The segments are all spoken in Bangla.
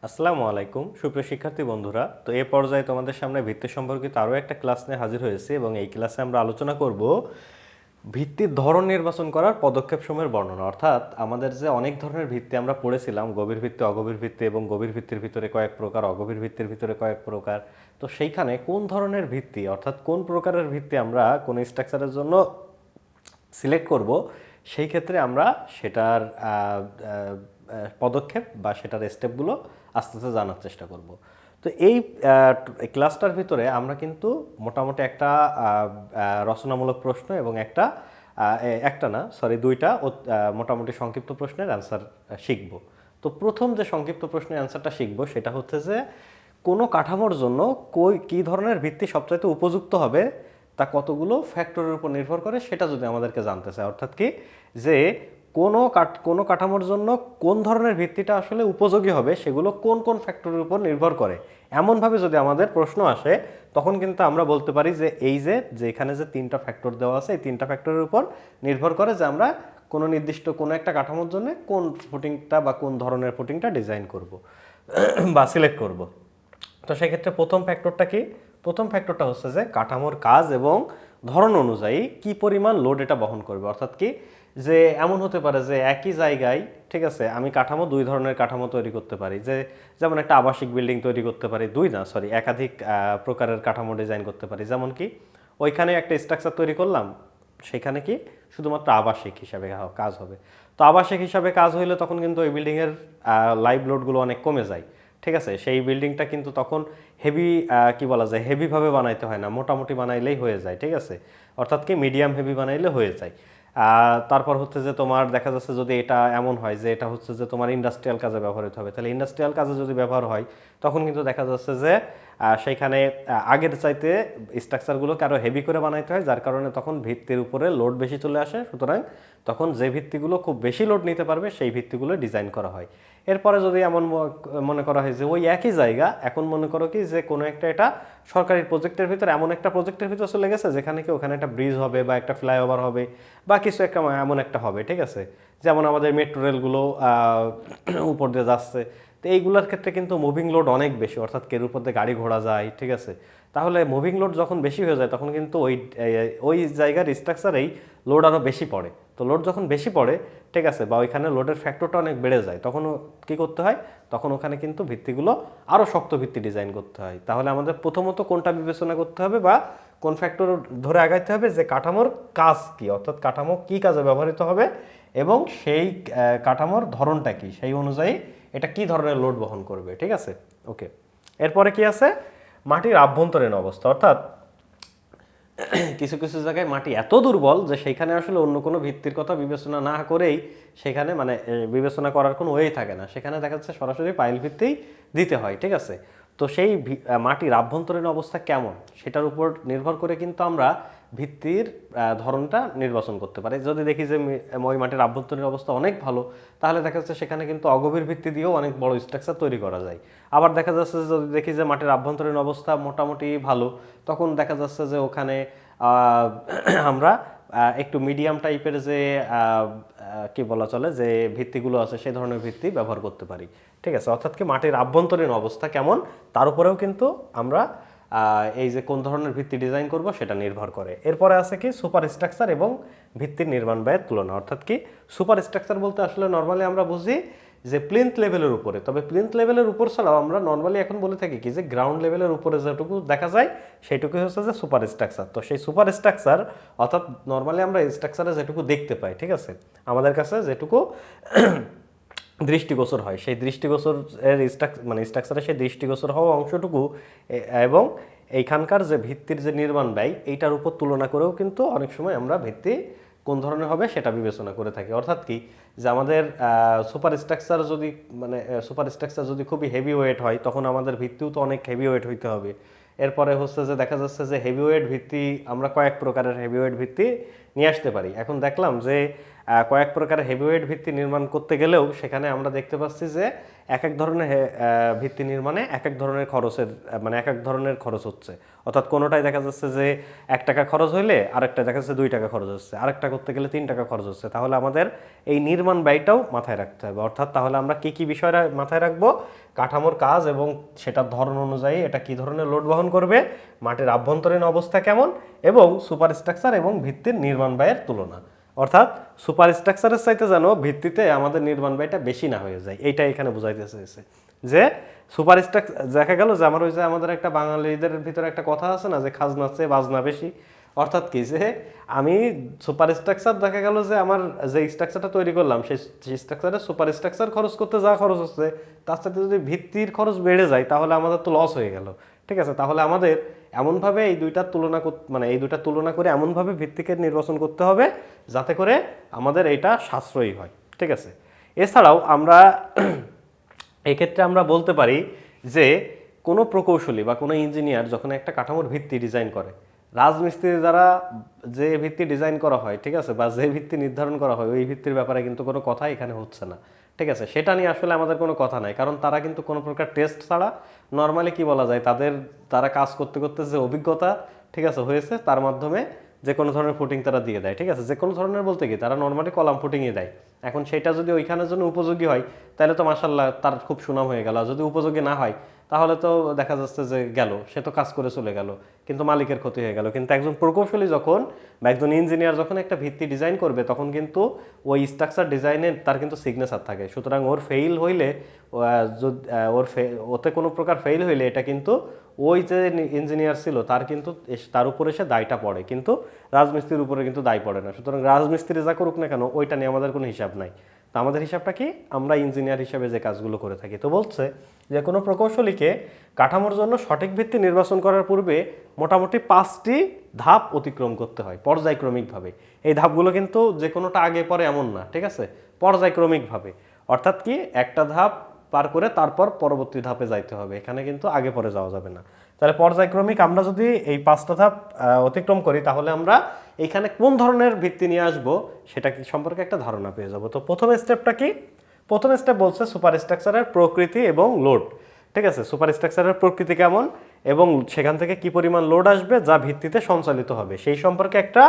আসসালামু আলাইকুম সুপ্রিয় শিক্ষার্থী বন্ধুরা। তো এই পর্যায়ে তোমাদের সামনে ভিত্তি সম্পর্কিত আরও একটা ক্লাস নিয়ে হাজির হয়েছি এবং এই ক্লাসে আমরা আলোচনা করব ভিত্তির ধরন নির্বাচন করার পদক্ষেপসমূহের বর্ণনা। অর্থাৎ আমাদের যে অনেক ধরনের ভিত্তি আমরা পড়েছিলাম, গভীর ভিত্তি, অগভীর ভিত্তি এবং গভীর ভিত্তির ভিতরে কয়েক প্রকার, অগভীর ভিত্তির ভিতরে কয়েক প্রকার। তো সেইখানে কোন ধরনের ভিত্তি অর্থাৎ কোন প্রকারের ভিত্তি আমরা কোন স্ট্রাকচারের জন্য সিলেক্ট করব, সেই ক্ষেত্রে আমরা সেটার পদক্ষেপ বা সেটার স্টেপগুলো আস্তে আস্তে জানার চেষ্টা করব। তো এই ক্লাসটার ভিতরে আমরা কিন্তু মোটামুটি একটা রচনামূলক প্রশ্ন এবং দুইটা মোটামুটি সংক্ষিপ্ত প্রশ্নের অ্যান্সার শিখব। তো প্রথম যে সংক্ষিপ্ত প্রশ্নের অ্যান্সারটা শিখব সেটা হচ্ছে যে কোনো কাঠামোর জন্য কী ধরনের ভিত্তি সবচাইতে উপযুক্ত হবে তা কতগুলো ফ্যাক্টরের উপর নির্ভর করে সেটা যদি আমাদেরকে জানতে চায়। অর্থাৎ কি যে কোনো কাঠামোর জন্য কোন ধরনের ভিত্তিটা আসলে উপযোগী হবে সেগুলো কোন কোন ফ্যাক্টরের উপর নির্ভর করে, এমনভাবে যদি আমাদের প্রশ্ন আসে তখন কিন্তু আমরা বলতে পারি যে এখানে যে তিনটা ফ্যাক্টর দেওয়া আছে এই তিনটা ফ্যাক্টরের উপর নির্ভর করে যে আমরা কোনো নির্দিষ্ট কোনো একটা কাঠামোর জন্য কোন ফুটিংটা বা কোন ধরনের ফুটিংটা ডিজাইন করব বা সিলেক্ট করব। তো সেক্ষেত্রে প্রথম ফ্যাক্টরটা কি? প্রথম ফ্যাক্টরটা হচ্ছে যে কাঠামোর কাজ এবং ধরন অনুযায়ী কি পরিমাণ লোড এটা বহন করবে। অর্থাৎ কি যে এমন হতে পারে যে একই জায়গায়, ঠিক আছে, আমি দুই ধরনের কাঠামো তৈরি করতে পারি, যেমন একটা আবাসিক বিল্ডিং তৈরি করতে পারি, একাধিক প্রকারের কাঠামো ডিজাইন করতে পারি। যেমন কি ওইখানে একটা স্ট্রাকচার তৈরি করলাম, সেখানে কি শুধুমাত্র আবাসিক হিসাবে কাজ হবে। তো আবাসিক হিসাবে কাজ হইলে তখন কিন্তু ওই বিল্ডিংয়ের লাইভ লোডগুলো অনেক কমে যায়। ঠিক আছে, সেই বিল্ডিংটা কিন্তু তখন হেভিভাবে বানাইতে হয় না, মোটামুটি বানাইলেই হয়ে যায়। ঠিক আছে, অর্থাৎ কি মিডিয়াম হেভি বানাইলে হয়ে যায়। তারপর হচ্ছে যে তোমার দেখা যাচ্ছে যদি এটা এমন হয় যে এটা হচ্ছে যে তোমার ইন্ডাস্ট্রিয়াল কাজে ব্যবহৃত হবে, তাহলে ইন্ডাস্ট্রিয়াল কাজে যদি ব্যবহার হয় তখন কিন্তু দেখা যাচ্ছে যে সেইখানে আগের চাইতে স্ট্রাকচারগুলোকে আরও হেভি করে বানাইতে হয়, যার কারণে তখন ভিত্তির উপরে লোড বেশি চলে আসে। সুতরাং তখন যে ভিত্তিগুলো খুব বেশি লোড নিতে পারবে সেই ভিত্তিগুলো ডিজাইন করা হয়। এরপরে যদি এমন মনে করা হয় যে ওই একই জায়গা, এখন মনে করো কি যে কোনো একটা এটা সরকারি প্রজেক্টের ভিতরে এমন একটা প্রজেক্টের ভিতরে চলে গেছে যেখানে কি ওখানে একটা ব্রিজ হবে বা একটা ফ্লাইওভার হবে বা কিছু একটা এমন একটা হবে। ঠিক আছে, যেমন আমাদের মেট্রো রেলগুলো উপর দিয়ে যাচ্ছে, তো এইগুলোর ক্ষেত্রে কিন্তু মুভিং লোড অনেক বেশি, অর্থাৎ এর উপর দিয়ে গাড়ি ঘোড়া যায়। ঠিক আছে, তাহলে মুভিং লোড যখন বেশি হয়ে যায় তখন কিন্তু ওই জায়গার স্ট্রাকচারেই লোড আরও বেশি পড়ে। তো লোড যখন বেশি পড়ে, ঠিক আছে, বা ওইখানে লোডের ফ্যাক্টরটা অনেক বেড়ে যায়, তখন কী করতে হয়, তখন ওখানে কিন্তু ভিত্তিগুলো আরও শক্ত ভিত্তি ডিজাইন করতে হয়। তাহলে আমাদের প্রথমত কোনটা বিবেচনা করতে হবে বা কোন ফ্যাক্টর ধরে আগাইতে হবে যে কাঠামোর কাজ কি, অর্থাৎ কাঠামো কি কাজে ব্যবহৃত হবে এবং সেই কাঠামোর ধরনটা কি, সেই অনুযায়ী এটা কি ধরনের লোড বহন করবে। ঠিক আছে, ওকে। এরপরে কি আছে, মাটির আভ্যন্তরীণ অবস্থা। অর্থাৎ কিছু কিছু জায়গায় মাটি এত দুর্বল যে সেইখানে আসলে অন্য কোনো ভিত্তির কথা বিবেচনা না করেই সেখানে বিবেচনা করার কোনো ওয়েই থাকে না, সেখানে দেখা যাচ্ছে সরাসরি পাইল ভিত্তিই দিতে হয়। ঠিক আছে, তো সেই মাটির আভ্যন্তরীণ অবস্থা কেমন সেটার উপর নির্ভর করে কিন্তু আমরা ভিত্তির ধরনটা নির্বাচন করতে পারি। যদি দেখি যে ওই মাটির আভ্যন্তরীণ অবস্থা অনেক ভালো, তাহলে দেখা যাচ্ছে সেখানে কিন্তু অগভীর ভিত্তি দিয়েও অনেক বড় স্ট্রাকচার তৈরি করা যায়। আবার দেখা যাচ্ছে যদি দেখি যে মাটির আভ্যন্তরীণ অবস্থা মোটামুটি ভালো, তখন দেখা যাচ্ছে যে ওখানে আমরা একটু মিডিয়াম টাইপের যে কি বলা চলে যে ভিত্তিগুলো আছে সেই ধরনের ভিত্তি ব্যবহার করতে পারি। ঠিক আছে, অর্থাৎ কি মাটির আভ্যন্তরীণ অবস্থা কেমন তার উপরেও কিন্তু আমরা এই যে কোন ধরনের ভিত্তি ডিজাইন করব সেটা নির্ভর করে। এরপরে আছে কি সুপার স্ট্রাকচার এবং ভিত্তির নির্মাণ ব্যয়ের তুলনা। অর্থাৎ কি সুপার স্ট্রাকচার বলতে আসলে নর্মালি আমরা বুঝি যে প্লিন্থ লেভেলের উপরে, তবে প্লিন্থ লেভেলের উপর ছাড়াও আমরা নর্মালি এখন বলে থাকি কি যে গ্রাউন্ড লেভেলের উপরে যেটুকু দেখা যায় সেইটুকুই হচ্ছে যে সুপার স্ট্রাকচার। তো সেই সুপার স্ট্রাকচার অর্থাৎ নর্মালি আমরা স্ট্রাকচারে যেটুকু দেখতে পাই, ঠিক আছে, আমাদের কাছে যেটুকু দৃষ্টিগোচর হয়, সেই দৃষ্টিগোচরের স্ট্রাকচারের সেই দৃষ্টিগোচর হওয়া অংশটুকু এবং এইখানকার যে ভিত্তির যে নির্মাণ ব্যয় এইটার উপর তুলনা করেও কিন্তু অনেক সময় আমরা ভিত্তি কোন ধরনের হবে সেটা বিবেচনা করে থাকি। অর্থাৎ কি যে আমাদের সুপার স্ট্রাকচার যদি খুবই হেভি ওয়েট হয় তখন আমাদের ভিত্তিও তো অনেক হেভি ওয়েট হইতে হবে। এরপরে হচ্ছে যে দেখা যাচ্ছে যে হেভি ওয়েট ভিত্তি আমরা কয়েক প্রকারের হেভি ওয়েট ভিত্তি নিয়ে আসতে পারি। এখন দেখলাম যে কয়েক প্রকার হেভিওয়েট ভিত্তি নির্মাণ করতে গেলেও সেখানে আমরা দেখতে পাচ্ছি যে এক এক ধরনের ভিত্তি নির্মাণে এক এক ধরনের খরচের মানে এক এক ধরনের খরচ হচ্ছে। অর্থাৎ কোনোটাই দেখা যাচ্ছে যে 1 টাকা খরচ হইলে আরেকটা দেখা যাচ্ছে 2 টাকা খরচ হচ্ছে, আরেকটা করতে গেলে 3 টাকা খরচ হচ্ছে। তাহলে আমাদের এই নির্মাণ ব্যয়টাও মাথায় রাখতে হবে। অর্থাৎ তাহলে আমরা কি কি বিষয়টা মাথায় রাখবো, কাঠামোর কাজ এবং সেটার ধরন অনুযায়ী এটা কি ধরনের লোড বহন করবে, মাটির আভ্যন্তরীণ অবস্থা কেমন, এবং সুপার স্ট্রাকচার এবং ভিত্তির নির্মাণ ব্যয়ের তুলনা। অর্থাৎ সুপার স্ট্রাকচারের চাইতে যেন ভিত্তিতে আমাদের নির্মাণ ব্যয়টা বেশি না হয়ে যায়, এইটা এখানে বোঝাইতে চেয়েছে। যে সুপার স্ট্রাকচার দেখা গেল যে আমার ওই যে আমাদের একটা বাঙালিদের ভিতরে একটা কথা আছে না যে খাজনার চেয়ে বাজনা বেশি। অর্থাৎ কি যে আমি সুপার স্ট্রাকচার দেখা গেল যে আমার যে স্ট্রাকচারটা তৈরি করলাম সেই স্ট্রাকচারে সুপার স্ট্রাকচার খরচ করতে যা খরচ হচ্ছে তার সাথে যদি ভিত্তির খরচ বেড়ে যায় তাহলে আমাদের তো লস হয়ে গেল। ঠিক আছে, তাহলে আমাদের এমনভাবে এই দুইটার তুলনা মানে এই দুইটা তুলনা করে এমনভাবে ভিত্তিকে নির্বাচন করতে হবে যাতে করে আমাদের এইটা সাশ্রয়ী হয়। ঠিক আছে, এছাড়াও আমরা এক্ষেত্রে আমরা বলতে পারি যে কোনো প্রকৌশলী বা কোনো ইঞ্জিনিয়ার যখন একটা কাঠামোর ভিত্তি ডিজাইন করে, রাজমিস্ত্রির দ্বারা যে ভিত্তি ডিজাইন করা হয়, ঠিক আছে, বা যে ভিত্তি নির্ধারণ করা হয় ওই ভিত্তির ব্যাপারে কিন্তু কোনো কথা এখানে হচ্ছে না। ঠিক আছে, সেটা নিয়ে আসলে আমাদের কোনো কথা নাই, কারণ তারা কিন্তু কোনো প্রকার টেস্ট ছাড়া নর্মালি কি বলা যায় তারা কাজ করতে করতে যে অভিজ্ঞতা ঠিক আছে হয়েছে তার মাধ্যমে যে কোনো ধরনের ফুটিং তারা দিয়ে দেয়। ঠিক আছে, যে কোনো ধরনের বলতে কি তারা নর্মালি কলাম ফুটিংয়ে দেয়। এখন সেটা যদি ওইখানের জন্য উপযোগী হয় তাহলে তো মাশাল্লাহ তার খুব সুনাম হয়ে গেল, আর যদি উপযোগী না হয় তাহলে তো দেখা যাচ্ছে যে গেল, সে তো কাজ করে চলে গেল কিন্তু মালিকের ক্ষতি হয়ে গেল। কিন্তু একজন প্রকৌশলী যখন বা একজন ইঞ্জিনিয়ার যখন একটা ভিত্তি ডিজাইন করবে তখন কিন্তু ওই স্ট্রাকচার ডিজাইনের তার কিন্তু সিগনেচার থাকে। সুতরাং ওর ফেইল হইলে ওতে কোনো প্রকার ফেইল হইলে এটা কিন্তু ওই যে ইঞ্জিনিয়ার ছিল তার উপরে সে দায়টা পড়ে, কিন্তু রাজমিস্ত্রির উপরে কিন্তু দায় পড়ে না। সুতরাং রাজমিস্ত্রি যা করুক না কেন ওইটা নিয়ে আমাদের কোনো হিসাব নাই। তো আমাদের হিসাবটা কি, আমরা ইঞ্জিনিয়ার হিসাবে যে কাজগুলো করে থাকি। তো বলছে যে কোনো প্রকৌশলীকে কাঠামোর জন্য সঠিক ভিত্তি নির্বাচন করার পূর্বে মোটামুটি 5টি ধাপ অতিক্রম করতে হয় পর্যায়ক্রমিকভাবে। এই ধাপগুলো কিন্তু যে কোনোটা আগে পরে এমন না, ঠিক আছে, পর্যায়ক্রমিকভাবে। অর্থাৎ কি একটা ধাপ পার করে তারপর পরবর্তী ধাপে যাইতে হবে, এখানে কিন্তু আগে পরে যাওয়া যাবে না। তাহলে পর্যায়ক্রমিক আমরা যদি এই 5টা ধাপ অতিক্রম করি তাহলে আমরা এইখানে কোন ধরনের ভিত্তি নিয়ে আসবো সেটা সম্পর্কে একটা ধারণা পেয়ে যাবো। তো প্রথম স্টেপটা কি, প্রথম স্টেপ বলছে সুপার স্ট্রাকচারের প্রকৃতি এবং লোড। ঠিক আছে, সুপার স্ট্রাকচারের প্রকৃতি কেমন এবং সেখান থেকে কি পরিমাণ লোড আসবে যা ভিত্তিতে সঞ্চালিত হবে সেই সম্পর্কে একটা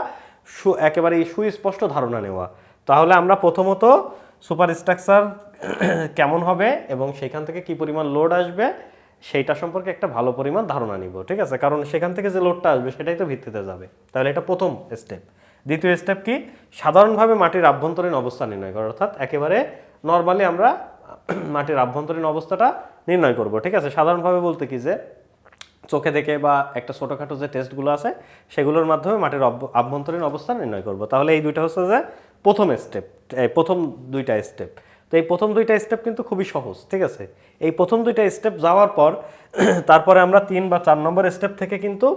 একেবারে সুস্পষ্ট ধারণা নেওয়া। তাহলে আমরা প্রথমত সুপার স্ট্রাকচার কেমন হবে এবং সেখান থেকে কি পরিমাণ লোড আসবে সেইটা সম্পর্কে একটা ভালো পরিমাণ ধারণা নিব। ঠিক আছে, কারণ সেখান থেকে যে লোডটা আসবে সেটাই তো ভিত্তিতে যাবে। তাহলে এটা প্রথম স্টেপ। দ্বিতীয় স্টেপ কি, সাধারণভাবে মাটির আভ্যন্তরীণ অবস্থা নির্ণয় করা। অর্থাৎ একেবারে নর্মালি আমরা মাটির আভ্যন্তরীণ অবস্থাটা নির্ণয় করব। ঠিক আছে, সাধারণভাবে বলতে কি যে চোখে দেখে বা একটা ছোটোখাটো যে টেস্টগুলো আছে সেগুলোর মাধ্যমে মাটির আভ্যন্তরীণ অবস্থা নির্ণয় করব। তাহলে এই দুইটা হচ্ছে যে প্রথম স্টেপ, প্রথম দুইটা স্টেপ। তো এই প্রথম দুইটা স্টেপ কিন্তু খুবই সহজ। ঠিক আছে, এই প্রথম দুইটা স্টেপ যাওয়ার পর তারপরে আমরা 3 বা 4 নম্বর স্টেপ থেকে কিন্তু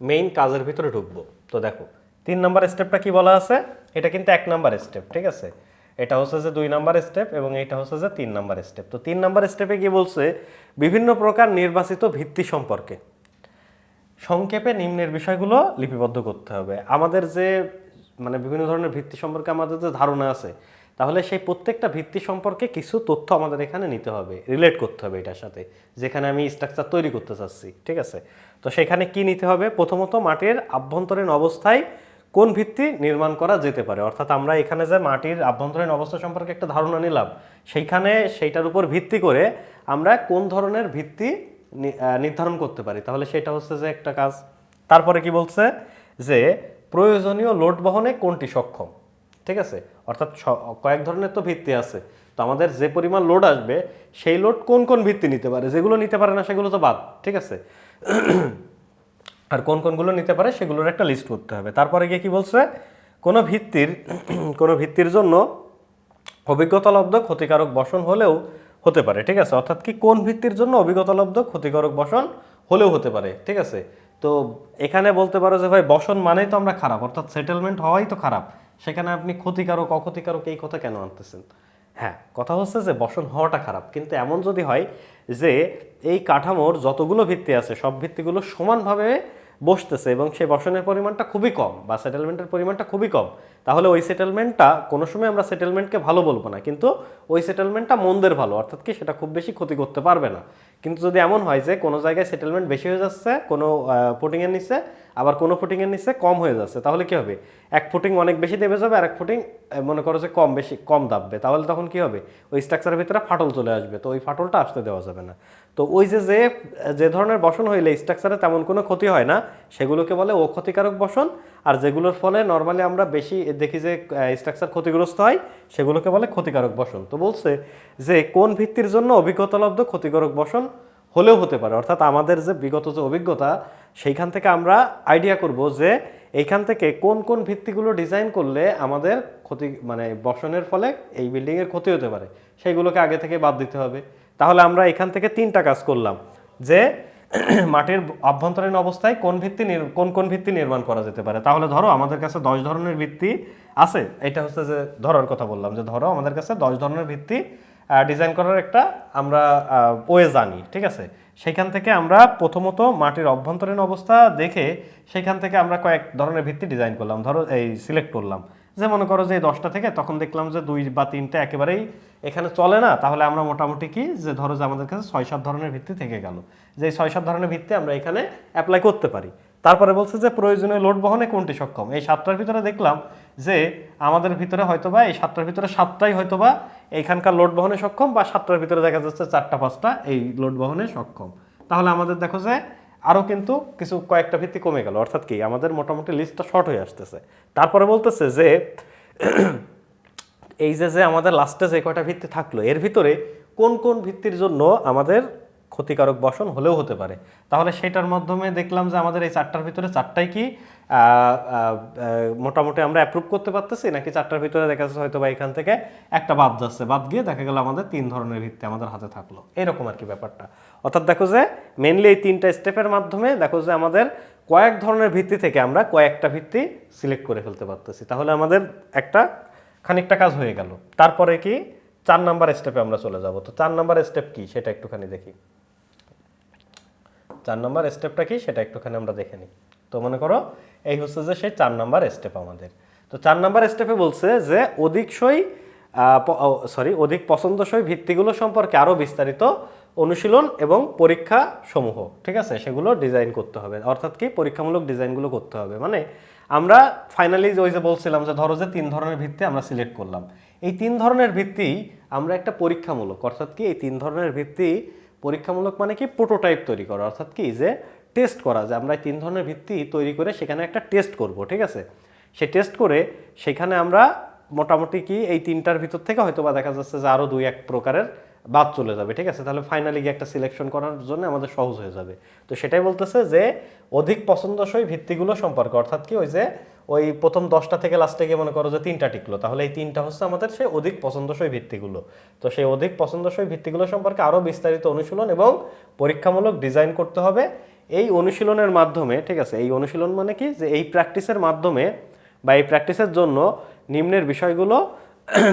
মেইন কাজের ভিতরে ঢুকবো। তো দেখো 3 নম্বর স্টেপটা কি বলা আছে, এটা কিন্তু 1 নম্বর স্টেপ। ঠিক আছে, এটা হচ্ছে যে 2 নম্বর স্টেপ এবং এটা হচ্ছে যে 3 নম্বর স্টেপ। তো 3 নম্বর স্টেপে কি বলছে, বিভিন্ন প্রকার নির্বাচিত ভিত্তি সম্পর্কে সংক্ষেপে নিম্নের বিষয়গুলো লিপিবদ্ধ করতে হবে। আমাদের যে মানে বিভিন্ন ধরনের ভিত্তি সম্পর্কে আমাদের যে ধারণা আছে তাহলে সেই প্রত্যেকটা ভিত্তি সম্পর্কে কিছু তথ্য আমাদের এখানে নিতে হবে, রিলেট করতে হবে এটার সাথে, যেখানে আমি স্ট্রাকচার তৈরি করতে চাচ্ছি। ঠিক আছে, তো সেখানে কি নিতে হবে, প্রথমত মাটির আভ্যন্তরীণ অবস্থায় কোন ভিত্তি নির্মাণ করা যেতে পারে। অর্থাৎ আমরা এখানে যে মাটির আভ্যন্তরীণ অবস্থা সম্পর্কে একটা ধারণা নিলাম সেইটার উপর ভিত্তি করে আমরা কোন ধরনের ভিত্তি নির্ধারণ করতে পারি, তাহলে সেটা হচ্ছে যে একটা কাজ। তারপরে কি বলছে যে প্রয়োজনীয় লোড বহনে কোনটি সক্ষম। ঠিক আছে, অর্থাৎ কয়েক ধরনের তো ভিত্তি আছে, তো আমাদের যে পরিমাণ লোড আসবে সেই লোড কোন কোন ভিত্তি নিতে পারে, যেগুলো নিতে পারে না সেগুলো তো বাদ। ঠিক আছে, আর কোন কোনগুলো নিতে পারে সেগুলোর একটা লিস্ট করতে হবে। তারপরে গিয়ে কি বলছে, কোনো ভিত্তির জন্য অভিজ্ঞতালব্ধ ক্ষতিকারক বসন হলেও হতে পারে। ঠিক আছে, অর্থাৎ কি কোন ভিত্তির জন্য অভিজ্ঞতালব্ধ ক্ষতিকারক বসন হলেও হতে পারে। ঠিক আছে, তো এখানে বলতে পারো যে ভাই বসন মানেই তো আমরা খারাপ, অর্থাৎ সেটেলমেন্ট হওয়াই তো খারাপ, সেখানে আপনি ক্ষতিকারক অক্ষতিকারক এই কথা কেন আনতেছেন। হ্যাঁ, কথা হচ্ছে যে বসন হওয়াটা খারাপ, কিন্তু এমন যদি হয় যে এই কাঠামোর যতগুলো ভিত্তি আছে সব ভিত্তিগুলো সমানভাবে বসতেছে এবং সেই বসনের পরিমাণটা খুবই কম বা সেটেলমেন্টের পরিমাণটা খুবই কম, তাহলে ওই সেটেলমেন্টটা কোনো সময় আমরা সেটেলমেন্টকে ভালো বলবো না, কিন্তু ওই সেটেলমেন্টটা মন্দের ভালো, অর্থাৎ কি সেটা খুব বেশি ক্ষতি করতে পারবে না। কিন্তু যদি এমন হয় যে কোনো জায়গায় সেটেলমেন্ট বেশি হয়ে যাচ্ছে কোনো ফুটিংয়ের নিচে, আবার কোনো ফুটিংয়ের নিচে কম হয়ে যাচ্ছে, তাহলে কি হবে, এক ফুটিং অনেক বেশি দেবে যাবে আর এক ফুটিং মনে করো যে কম দাববে, তাহলে তখন কি হবে, ওই স্ট্রাকচারের ভিতরে ফাটল চলে আসবে, তো ওই ফাটলটা আসতে দেওয়া যাবে না। তো ওই যে ধরনের বসন হইলে স্ট্রাকচারে তেমন কোনো ক্ষতি হয় না সেগুলোকে বলে অক্ষতিকারক বসন, আর যেগুলোর ফলে নর্মালি আমরা বেশি দেখি যে স্ট্রাকচার ক্ষতিগ্রস্ত হয় সেগুলোকে বলে ক্ষতিকারক বসন। তো বলছে যে কোন ভিত্তির জন্য অভিজ্ঞতালব্ধ ক্ষতিকারক বসন হলেও হতে পারে, অর্থাৎ আমাদের যে বিগত যে অভিজ্ঞতা সেইখান থেকে আমরা আইডিয়া করব যে এইখান থেকে কোন কোন ভিত্তিগুলো ডিজাইন করলে আমাদের ক্ষতি মানে বসনের ফলে এই বিল্ডিংয়ের ক্ষতি হতে পারে সেইগুলোকে আগে থেকে বাদ দিতে হবে। তাহলে আমরা এখান থেকে 3টা কাজ করলাম, যে মাটির অভ্যন্তরীণ অবস্থায় কোন কোন ভিত্তি নির্মাণ করা যেতে পারে। তাহলে ধরো আমাদের কাছে 10 ধরনের ভিত্তি আছে, এটা হচ্ছে যে ধরার কথা বললাম, যে ধরো আমাদের কাছে 10 ধরনের ভিত্তি ডিজাইন করার একটা আমরা ওয়ে জানি, ঠিক আছে। সেইখান থেকে আমরা প্রথমত মাটির অভ্যন্তরীণ অবস্থা দেখে সেইখান থেকে আমরা কয়েক ধরনের ভিত্তি ডিজাইন করলাম, ধরো এই সিলেক্ট করলাম, যে মনে করো যে 10টা থেকে তখন দেখলাম যে 2 বা 3টা একেবারেই এখানে চলে না, তাহলে আমরা মোটামুটি কি যে ধরো যে আমাদের কাছে 6-7 ধরনের ভিত্তি থেকে গেল, যে 6-7 ধরনের ভিত্তি আমরা এখানে অ্যাপ্লাই করতে পারি। তারপরে বলছে যে প্রয়োজনীয় লোড বহনে কোনটি সক্ষম, এই 7টার ভিতরে দেখলাম যে আমাদের ভিতরে হয়তোবা এই 7টার ভিতরে 7টাই হয়তোবা এইখানকার লোড বহনে সক্ষম, বা 7টার ভিতরে দেখা যাচ্ছে 4টা-5টা এই লোড বহনে সক্ষম। তাহলে আমাদের দেখো যে আরও কিন্তু কিছু কয়েকটা ভিত্তি কমে গেল, অর্থাৎ কি আমাদের মোটামুটি লিস্টটা শর্ট হয়ে আসতেছে। তারপরে বলতেছে যে এই যে আমাদের লাস্টে যে কয়টা ভিত্তি থাকলো এর ভিতরে কোন কোন ভিত্তির জন্য আমাদের ক্ষতিকারক বসন হলেও হতে পারে। তাহলে সেটার মাধ্যমে দেখলাম যে আমাদের এই 4টার ভিতরে 4টাই কি মোটামুটি আমরা অ্যাপ্রুভ করতে পারতেছি, নাকি 4টার ভিতরে দেখা যাচ্ছে হয়তো বা এখান থেকে একটা বাদ যাচ্ছে, বাদ গিয়ে দেখা গেল আমাদের 3 ধরনের ভিত্তি আমাদের হাতে থাকলো, এরকম আর কি ব্যাপারটা। অর্থাৎ দেখো যে মেনলি এই 3টা স্টেপের মাধ্যমে দেখো যে আমাদের কয়েক ধরনের ভিত্তি থেকে আমরা কয়েকটা ভিত্তি সিলেক্ট করে ফেলতে পারতেছি, তাহলে আমাদের একটা খানিকটা কাজ হয়ে গেল। তারপরে কি 4 নাম্বার স্টেপে আমরা চলে যাব। তো 4 নাম্বার স্টেপ কি সেটা একটুখানি দেখি, 4 নাম্বার স্টেপটা কি সেটা একটুখানি আমরা দেখে নিই। তো মনে করো এই হচ্ছে যে সেই 4 নাম্বার স্টেপ আমাদের। তো 4 নাম্বার স্টেপে বলছে যে অধিক পছন্দসই ভিত্তিগুলো সম্পর্কে আরও বিস্তারিত অনুশীলন এবং পরীক্ষা সমূহ, ঠিক আছে, সেগুলো ডিজাইন করতে হবে, অর্থাৎ কি পরীক্ষামূলক ডিজাইনগুলো করতে হবে। মানে আমরা ফাইনালি ওই যে বলছিলাম যে ধরো যে 3 ধরনের ভিত্তি আমরা সিলেক্ট করলাম, এই 3 ধরনের ভিত্তি আমরা একটা পরীক্ষামূলক, অর্থাৎ কি এই 3 ধরনের ভিত্তি পরীক্ষামূলক মানে কি প্রোটোটাইপ তৈরি করা, অর্থাৎ কি যে টেস্ট করা, যে আমরা এই 3 ধরনের ভিত্তি তৈরি করে সেখানে একটা টেস্ট করব, ঠিক আছে। সেই টেস্ট করে সেখানে আমরা মোটামুটি কি এই 3টার ভিতর থেকে হয়তো বা দেখা যাচ্ছে যে আরও 2-1 প্রকারের বাদ চলে যাবে, ঠিক আছে। তাহলে ফাইনালি গিয়ে একটা সিলেকশন করার জন্য আমাদের সহজ হয়ে যাবে। তো সেটাই বলতেছে যে অধিক পছন্দসই ভিত্তিগুলো সম্পর্কে, অর্থাৎ কি ওই যে ওই প্রথম 10টা থেকে লাস্টে গিয়ে মনে করো যে 3টা টিকলো, তাহলে এই 3টা হচ্ছে আমাদের সেই অধিক পছন্দসই ভিত্তিগুলো। তো সেই অধিক পছন্দসই ভিত্তিগুলো সম্পর্কে আরও বিস্তারিত অনুশীলন এবং পরীক্ষামূলক ডিজাইন করতে হবে। এই অনুশীলনের মাধ্যমে, ঠিক আছে, এই অনুশীলন মানে কি যে এই প্র্যাকটিসের মাধ্যমে বা এই প্র্যাকটিসের জন্য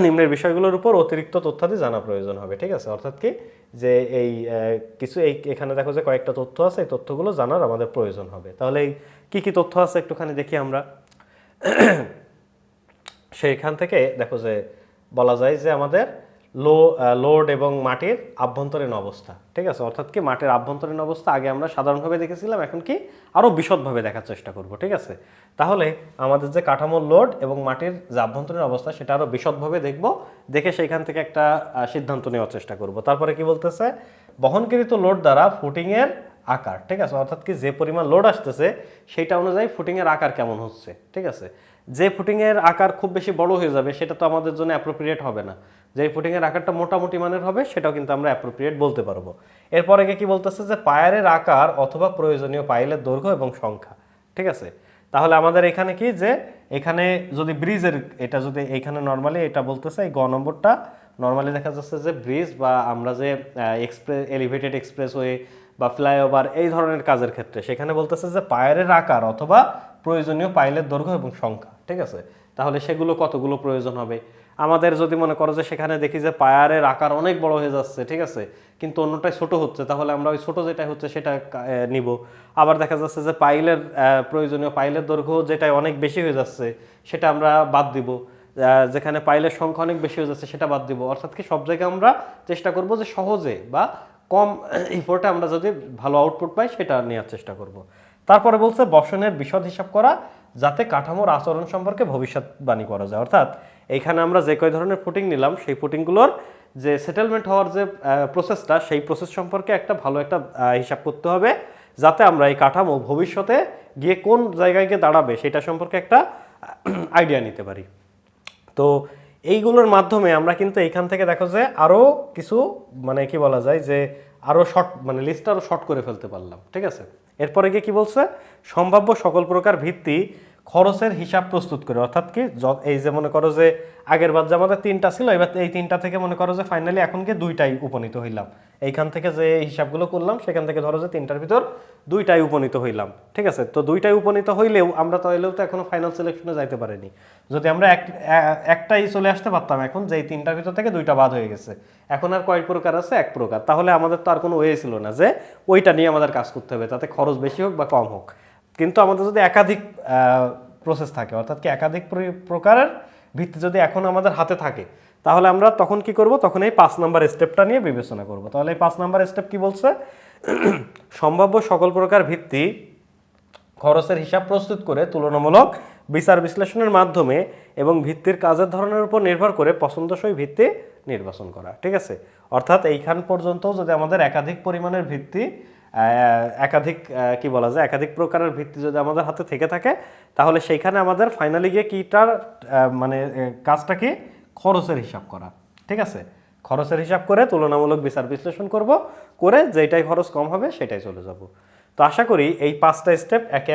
নিম্নের বিষয়গুলোর উপর অতিরিক্ত তথ্যাদি জানা প্রয়োজন হবে, ঠিক আছে। অর্থাৎ কি যে এই এখানে দেখো যে কয়েকটা তথ্য আছে, এই তথ্যগুলো জানার আমাদের প্রয়োজন হবে। তাহলে এই কি তথ্য আছে একটুখানি দেখি আমরা। সেইখান থেকে দেখো যে বলা যায় যে আমাদের লোড এবং মাটির আভ্যন্তরীণ অবস্থা, ঠিক আছে। অর্থাৎ কি মাটির আভ্যন্তরীণ অবস্থা আগে আমরা সাধারণভাবে দেখেছিলাম, এখন কি আরও বিশদভাবে দেখার চেষ্টা করব, ঠিক আছে। তাহলে আমাদের যে কাঠামোর লোড এবং মাটির যে আভ্যন্তরীণ অবস্থা সেটা আরও বিশদভাবে দেখব, দেখে সেইখান থেকে একটা সিদ্ধান্ত নেওয়ার চেষ্টা করব। তারপরে কি বলতেছে, বহনকৃত লোড দ্বারা ফুটিংয়ের আকার, ঠিক আছে, অর্থাৎ কি যে পরিমাণ লোড আসতেছে সেইটা অনুযায়ী ফুটিংয়ের আকার কেমন হচ্ছে, ঠিক আছে। যে ফুটিংয়ের আকার খুব বেশি বড় হয়ে যাবে সেটা তো আমাদের জন্য অ্যাপ্রোপ্রিয়েট হবে না, যে ফুটিংয়ের আকারটা মোটামুটি মানের হবে সেটাও কিন্তু আমরা অ্যাপ্রোপ্রিয়েট বলতে পারবো। এরপরে কি বলতেছে যে পায়ারের আকার অথবা প্রয়োজনীয় পাইলের দৈর্ঘ্য এবং সংখ্যা, ঠিক আছে। তাহলে আমাদের এখানে কি যে এখানে যদি ব্রিজের এটা যদি এইখানে নর্মালি এটা বলতেছে এই গ নম্বরটা নর্মালি দেখা যাচ্ছে যে ব্রিজ বা আমরা যে এলিভেটেড এক্সপ্রেসওয়ে বা ফ্লাইওভার এই ধরনের কাজের ক্ষেত্রে সেখানে বলতেছে যে পায়ারের আকার অথবা প্রয়োজনীয় পাইলের দৈর্ঘ্য এবং সংখ্যা, ঠিক আছে। তাহলে সেগুলো কতগুলো প্রয়োজন হবে, আমাদের যদি মনে করো যে সেখানে দেখি যে পায়ারের আকার অনেক বড় হয়ে যাচ্ছে, ঠিক আছে, কিন্তু অন্যটাই ছোট হচ্ছে, তাহলে আমরা ওই ছোট যেটা হচ্ছে সেটা নিব। আবার দেখা যাচ্ছে যে পাইলের প্রয়োজনীয় পাইলের দৈর্ঘ্য যেটা অনেক বেশি হয়ে যাচ্ছে সেটা আমরা বাদ দিব, যেখানে পাইলের সংখ্যা অনেক বেশি হয়ে যাচ্ছে সেটা বাদ দিব। অর্থাৎ কি সব জায়গায় আমরা চেষ্টা করব যে সহজে বা কম ইফোর্টে আমরা যদি ভালো আউটপুট পাই সেটা নেওয়ার চেষ্টা করব। তারপরে বলছে বসনের বিশদ হিসাব করা যাতে কাঠামোর আচরণ সম্পর্কে ভবিষ্যৎবাণী করা যায়। অর্থাৎ এইখানে আমরা যে কয় ধরনের ফুটিং নিলাম সেই ফুটিংগুলোর যে সেটেলমেন্ট হওয়ার যে প্রসেসটা সেই প্রসেস সম্পর্কে একটা ভালো একটা হিসাব করতে হবে, যাতে আমরা এই কাঠামো ভবিষ্যতে গিয়ে কোন জায়গায় গিয়ে দাঁড়াবে সেটা সম্পর্কে একটা আইডিয়া নিতে পারি। তো এইগুলোর মাধ্যমে আমরা কিন্তু এইখান থেকে দেখো যে আরও কিছু মানে কি বলা যায় যে আরও শর্ট মানে লিস্টটা আরও শর্ট করে ফেলতে পারলাম, ঠিক আছে। এরপরে গিয়ে কি বলছে, সম্ভাব্য সকল প্রকার ভিত্তি খরচের হিসাব প্রস্তুত করে। অর্থাৎ কি এই যে মনে করো যে আগের বার যে আমাদের 3টা ছিল, এবার এই 3টা থেকে মনে করো যে ফাইনালি এখন গিয়ে 2টাই উপনীত হইলাম। এইখান থেকে যে হিসাবগুলো করলাম সেখান থেকে ধরো যে 3টার ভিতর 2টাই উপনীত হইলাম, ঠিক আছে। তো 2টাই উপনীত হইলেও আমরা তো এখনো ফাইনাল সিলেকশনে যাইতে পারিনি। যদি আমরা একটাই চলে আসতে পারতাম, এখন যে 3টার ভিতর থেকে 2টা বাদ হয়ে গেছে, এখন আর কয় প্রকার আছে, 1 প্রকার, তাহলে আমাদের তো আর কোনো ওয়ে ছিল না যে ওইটা নিয়ে আমাদের কাজ করতে হবে, তাতে খরচ বেশি হোক বা কম হোক। কিন্তু আমাদের যদি একাধিক প্রসেস থাকে, অর্থাৎ কি একাধিক প্রকারের ভিত্তি যদি এখন আমাদের হাতে থাকে, তাহলে আমরা তখন কি করব, তখন এই 5 নাম্বার স্টেপটা নিয়ে বিবেচনা করব। তাহলে এই 5 নাম্বার স্টেপ কি বলছে, সম্ভাব্য সকল প্রকার ভিত্তি খরচের হিসাব প্রস্তুত করে তুলনামূলক বিচার বিশ্লেষণের মাধ্যমে এবং ভিত্তির কাজের ধরনের উপর নির্ভর করে পছন্দসই ভিত্তি নির্বাচন করা, ঠিক আছে। অর্থাৎ এইখান পর্যন্ত যদি আমাদের একাধিক পরিমাণের ভিত্তি একাধিক কি বলা যায় একাধিক প্রকারের ভিত্তি যদি আমাদের হাতে থেকে থাকে, তাহলে সেইখানে আমাদের ফাইনালি গিয়ে কিটার মানে কাজটা কি, খরচের হিসাব করা, ঠিক আছে। খরচের হিসাব করে তুলনামূলক বিচার বিশ্লেষণ করব, করে যেটাই খরচ কম হবে সেটাই চলে যাব। তো আশা করি এই 5টা স্টেপ একে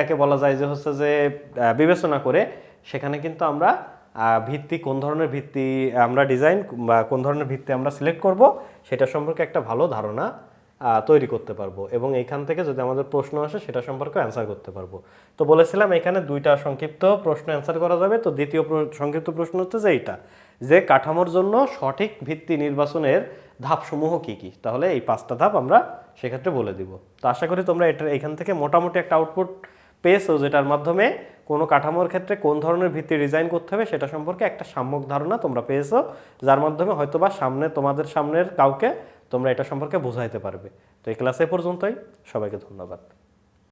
একে বলা যায় যে হচ্ছে যে বিবেচনা করে সেখানে কিন্তু আমরা ভিত্তি কোন ধরনের ভিত্তি আমরা ডিজাইন বা কোন ধরনের ভিত্তি আমরা সিলেক্ট করব সেটা সম্পর্কে একটা ভালো ধারণা তৈরি করতে পারবো, এবং এইখান থেকে যদি আমাদের প্রশ্ন আসে সেটা সম্পর্কে অ্যান্সার করতে পারবো। তো বলেছিলাম এখানে 2টা সংক্ষিপ্ত প্রশ্ন অ্যান্সার করা যাবে। তো দ্বিতীয় সংক্ষিপ্ত প্রশ্ন হচ্ছে যে এইটা, যে কাঠামোর জন্য সঠিক ভিত্তি নির্বাচনের ধাপসমূহ কি কি, তাহলে এই 5টা ধাপ আমরা সেক্ষেত্রে বলে দিব। তো আশা করি তোমরা এখান থেকে মোটামুটি একটা আউটপুট পেয়েছো, যেটার মাধ্যমে কোনো কাঠামোর ক্ষেত্রে কোন ধরনের ভিত্তি ডিজাইন করতে হবে সেটা সম্পর্কে একটা সাম্যক ধারণা তোমরা পেয়েছো, যার মাধ্যমে হয়তোবা তোমাদের সামনের কাউকে তোমরা এটা সম্পর্কে বোঝাইতে পারবে। তো এই ক্লাসে পর্যন্তই, সবাইকে ধন্যবাদ।